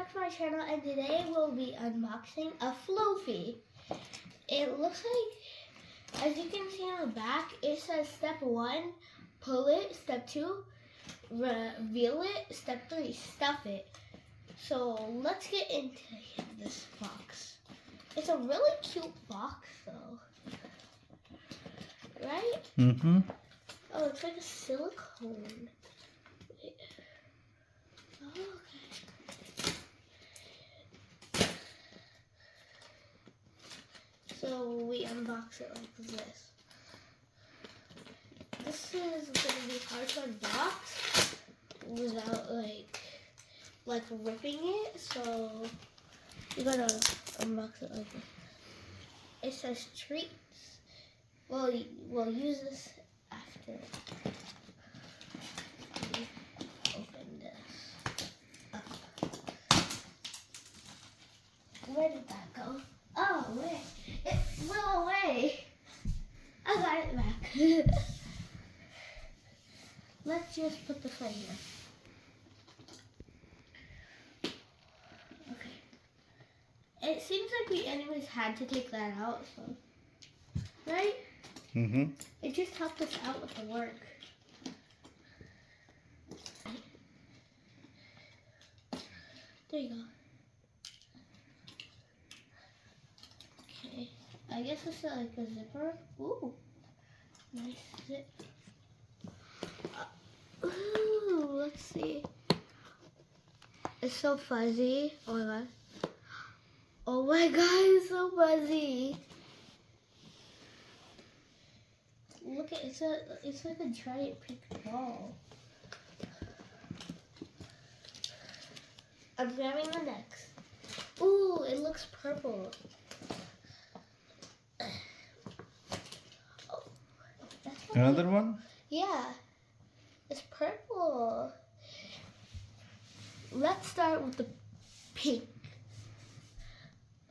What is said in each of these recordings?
back to my channel, and today we'll be unboxing a Fluffie. It looks like, as you can see on the back, it says step 1, pull it, step 2, reveal it, step 3, stuff it. So let's get into this box. It's a really cute box though, right? Mm-hmm. Oh, it's like a silicone. Oh, okay. So we unbox it like this. This is gonna be hard to unbox without like ripping it. So you gotta unbox it like this. It says treats. We'll use this after. Open this up. Where did that go? Oh, wait. It flew away. I got it back. Let's just put this right here. Okay. It seems like we anyways had to take that out, so. Right? Mm-hmm. It just helped us out with the work. There you go. Okay. I guess it's like a zipper. Ooh. Nice zip. Ooh, let's see. It's so fuzzy. Oh my god. Oh my god, it's so fuzzy. Look at it's like a giant pink ball. I'm grabbing the next. Ooh, it looks purple. Oh, Another one? Yeah, it's purple. Let's start with the pink.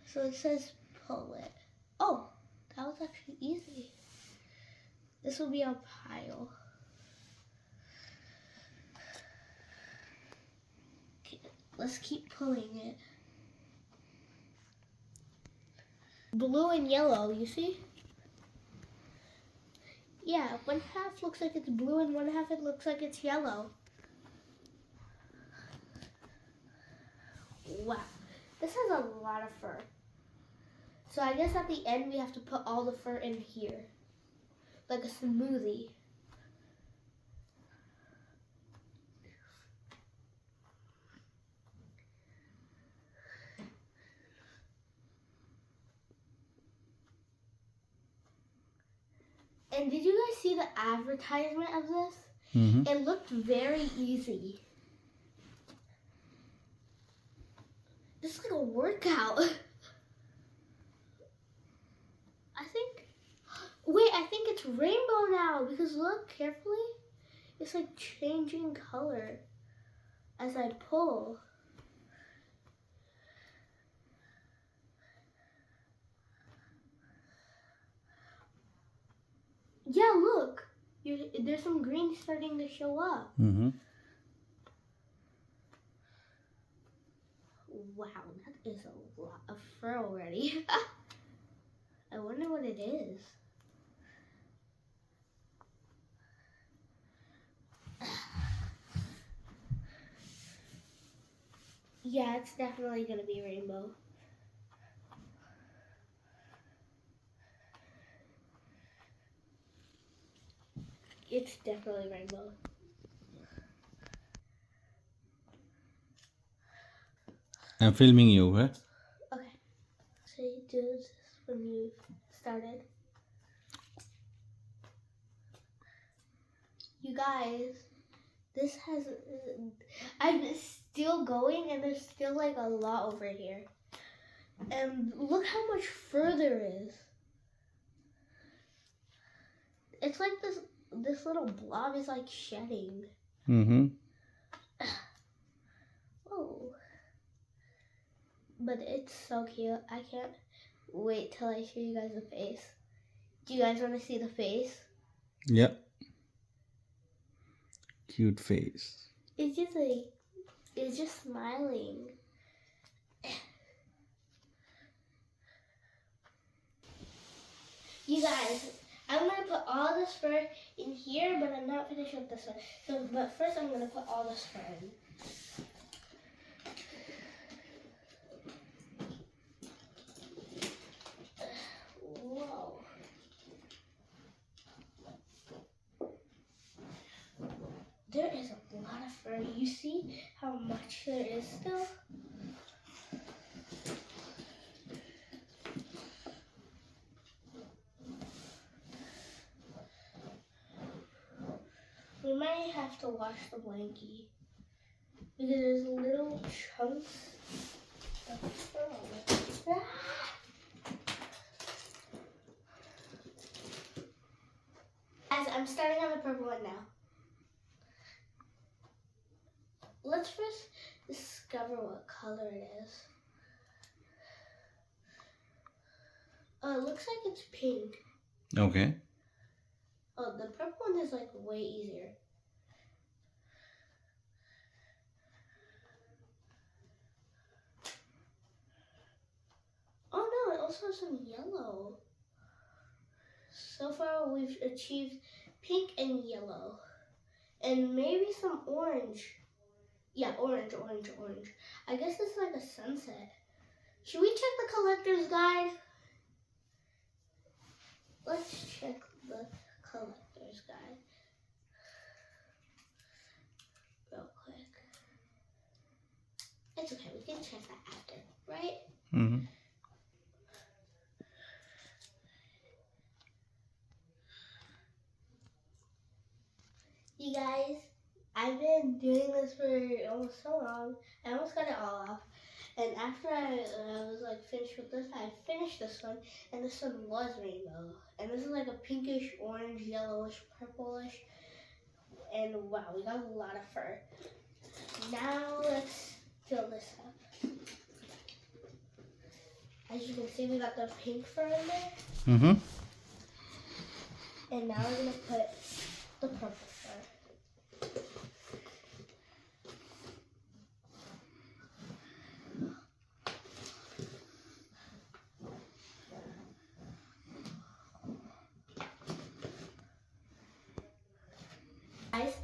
So it says pull it. Oh, that was actually easy. This will be a pile. Okay, let's keep pulling it. Blue and yellow, you see? Yeah, one half looks like it's blue and one half it looks like it's yellow. Wow, this has a lot of fur. So I guess at the end we have to put all the fur in here. Like a smoothie. And did you guys see the advertisement of this? Mm-hmm. It looked very easy. This is like a workout. I think it's rainbow now because look carefully. It's like changing color as I pull. Yeah, look. There's some green starting to show up. Mm-hmm. Wow, that is a lot of fur already. I wonder what it is. Yeah, it's definitely gonna be rainbow. It's definitely rainbow. I'm filming you, huh? Okay. So you do this when you started. You guys, this has, I'm still going and there's still like a lot over here. And look how much fur there is. It's like this little blob is like shedding. Mm-hmm. Oh. But it's so cute. I can't wait till I show you guys the face. Do you guys want to see the face? Yep. Cute face. It's just like, it's just smiling. guys, I'm gonna put all this fur in here, but I'm not finished with this one. So, but first I'm gonna put all this fur in. Whoa. There is a lot of fur. You see how much there is still? We might have to wash the blankie because there's little chunks of fur on it. Guys, I'm starting on the purple one now. Let's first discover what color it is. Oh, it looks like it's pink. Okay. Oh, the purple one is like way easier. Oh no, it also has some yellow. So far we've achieved pink and yellow. And maybe some orange. Yeah, orange. I guess it's like a sunset. Should we check the collector's guide? Let's check the collector's guide real quick. It's okay, we can check that after, right? Mm-hmm. You guys, I've been doing this for almost so long. I almost got it all off. And after I was like finished with this, I finished this one, and this one was rainbow. And this is like a pinkish, orange, yellowish, purplish. And wow, we got a lot of fur. Now let's fill this up. As you can see, we got the pink fur in there. Mm-hmm. And now we're gonna put the purple fur. Guys,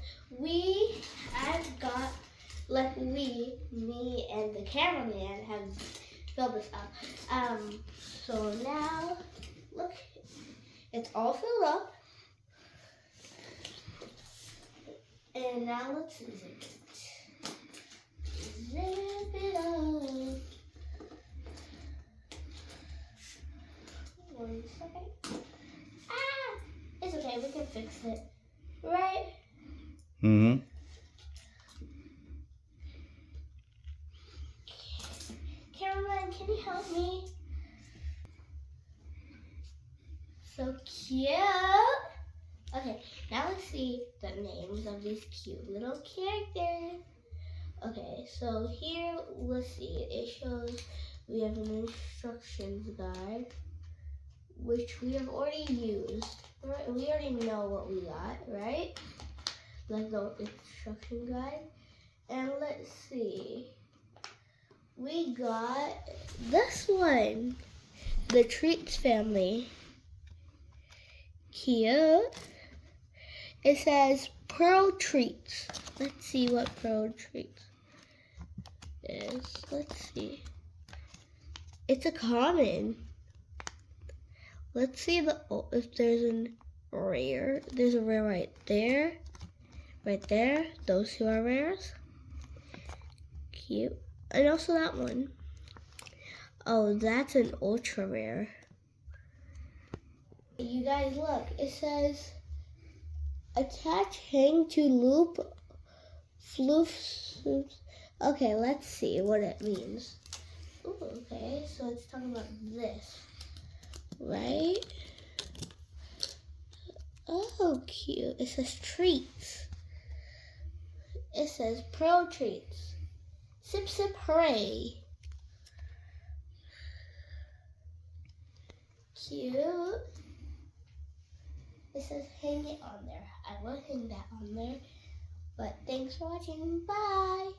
me and the cameraman have filled this up. So now, look, it's all filled up. And now let's zip it. Zip it up. 1 second. Ah! It's okay, we can fix it. Right? Mm-hmm. Cameraman, can you help me? So cute. Okay, now let's see the names of these cute little characters. Okay, so here, let's see. It shows we have an instructions guide, which we have already used. Right? We already know what we got, right? Like the instruction guide. And let's see. We got this one, the Treats family. Cute. It says Pearl Treats. Let's see what Pearl Treats is. Let's see. It's a common. Let's see if there's a rare. There's a rare right there. Right there. Those two are rares. Cute. And also that one. Oh, that's an ultra rare. You guys look. It says attach hang to loop floof. Okay, let's see what it means. Ooh, okay, so it's talking about this, right? Oh, cute. It says treats. It says Pearl Treats. Sip, sip, hooray. Cute. It says hang it on there. I will hang that on there. But thanks for watching. Bye.